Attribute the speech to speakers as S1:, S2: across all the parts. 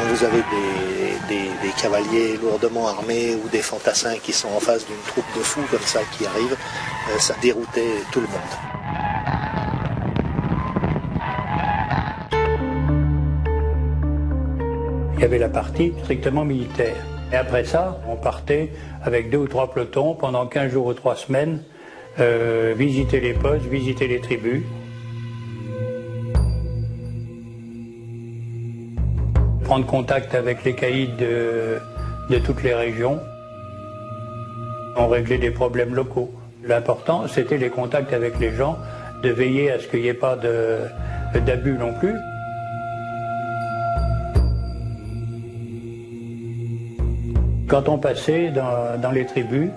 S1: quand vous avez des cavaliers lourdement armés ou des fantassins qui sont en face d'une troupe de fous comme ça qui arrivent, ça déroutait tout le monde.
S2: Il y avait la partie strictement militaire. Et après ça, on partait avec 2 ou 3 pelotons pendant 15 jours ou 3 semaines, visiter les postes, visiter les tribus. Prendre contact avec les caïds de toutes les régions. On réglait des problèmes locaux. L'important, c'était les contacts avec les gens, de veiller à ce qu'il n'y ait pas d'abus non plus. Quand on passait dans les tribus,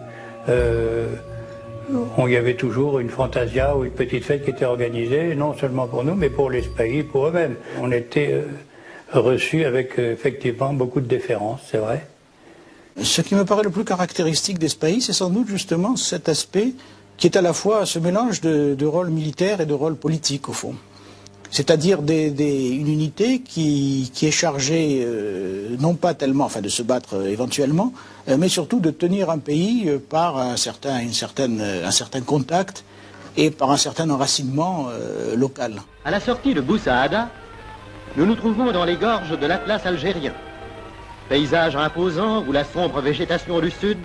S2: il y avait toujours une fantasia ou une petite fête qui était organisée, non seulement pour nous, mais pour les spahis, pour eux-mêmes. On était reçus avec effectivement beaucoup de déférence, c'est vrai.
S3: Ce qui me paraît le plus caractéristique des spahis, c'est sans doute justement cet aspect qui est à la fois ce mélange de rôle militaire et de rôle politique, au fond. C'est-à-dire une unité qui est chargée, non pas tellement de se battre éventuellement, mais surtout de tenir un pays par un certain contact et par un certain enracinement local.
S4: À la sortie de Boussaada, nous nous trouvons dans les gorges de l'Atlas algérien. Paysage imposant où la sombre végétation du sud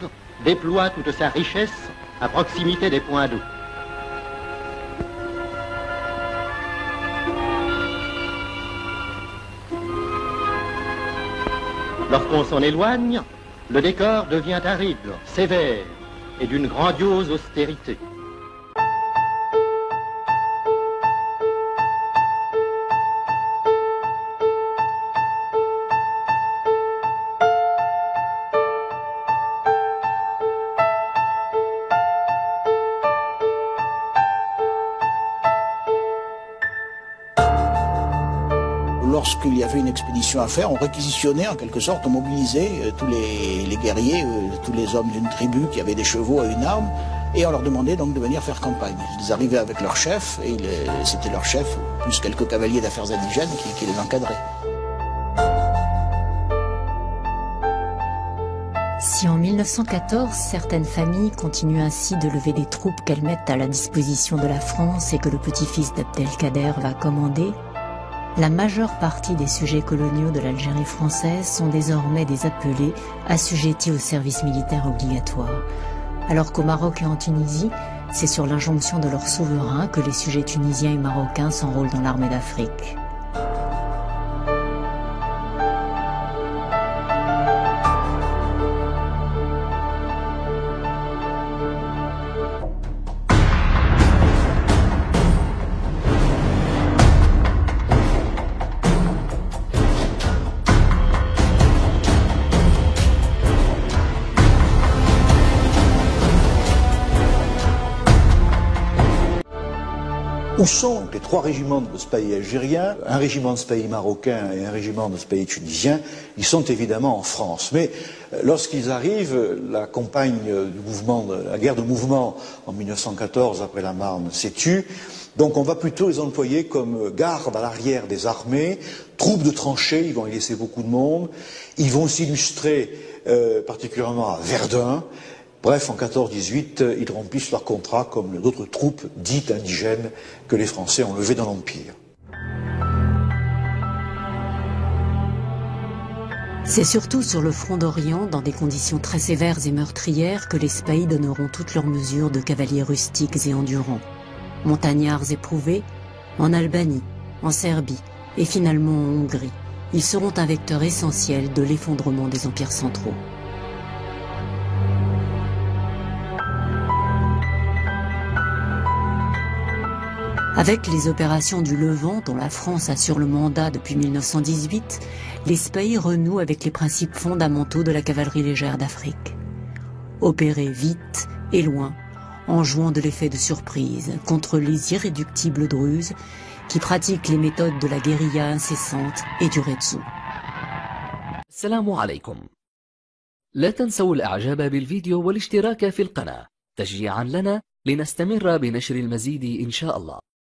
S4: déploie toute sa richesse à proximité des points d'eau. Lorsqu'on s'en éloigne, le décor devient aride, sévère et d'une grandiose austérité.
S3: Lorsqu'il y avait une expédition à faire, on réquisitionnait en quelque sorte, on mobilisait tous les guerriers, tous les hommes d'une tribu qui avaient des chevaux à une arme, et on leur demandait donc de venir faire campagne. Ils arrivaient avec leur chef, et c'était leur chef, plus quelques cavaliers d'affaires indigènes qui les encadraient.
S5: Si en 1914, certaines familles continuent ainsi de lever des troupes qu'elles mettent à la disposition de la France et que le petit-fils d'Abdelkader va commander, la majeure partie des sujets coloniaux de l'Algérie française sont désormais des appelés assujettis au service militaire obligatoire. Alors qu'au Maroc et en Tunisie, c'est sur l'injonction de leur souverain que les sujets tunisiens et marocains s'enrôlent dans l'armée d'Afrique.
S6: Où sont les 3 régiments de spahis algériens, un régiment de spahis marocains et un régiment de spahis tunisiens? Ils sont évidemment en France. Mais lorsqu'ils arrivent, la campagne du mouvement, la guerre de mouvement en 1914 après la Marne s'est-tue. Donc on va plutôt les employer comme garde à l'arrière des armées, troupes de tranchées, ils vont y laisser beaucoup de monde. Ils vont s'illustrer particulièrement à Verdun. Bref, en 14-18, ils remplissent leur contrat comme d'autres troupes dites indigènes que les Français ont levées dans l'Empire.
S5: C'est surtout sur le front d'Orient, dans des conditions très sévères et meurtrières, que les spahis donneront toutes leurs mesures de cavaliers rustiques et endurants. Montagnards éprouvés, en Albanie, en Serbie et finalement en Hongrie, ils seront un vecteur essentiel de l'effondrement des empires centraux. Avec les opérations du Levant, dont la France assure le mandat depuis 1918, les spahis renouent avec les principes fondamentaux de la cavalerie légère d'Afrique. Opérer vite et loin, en jouant de l'effet de surprise contre les irréductibles druzes qui pratiquent les méthodes de la guérilla incessante et du retsu.
S7: السلام عليكم. لا تنسوا الإعجاب بالفيديو والاشتراك في القناة تشجيعا لنا لنستمر بنشر المزيد إن شاء الله.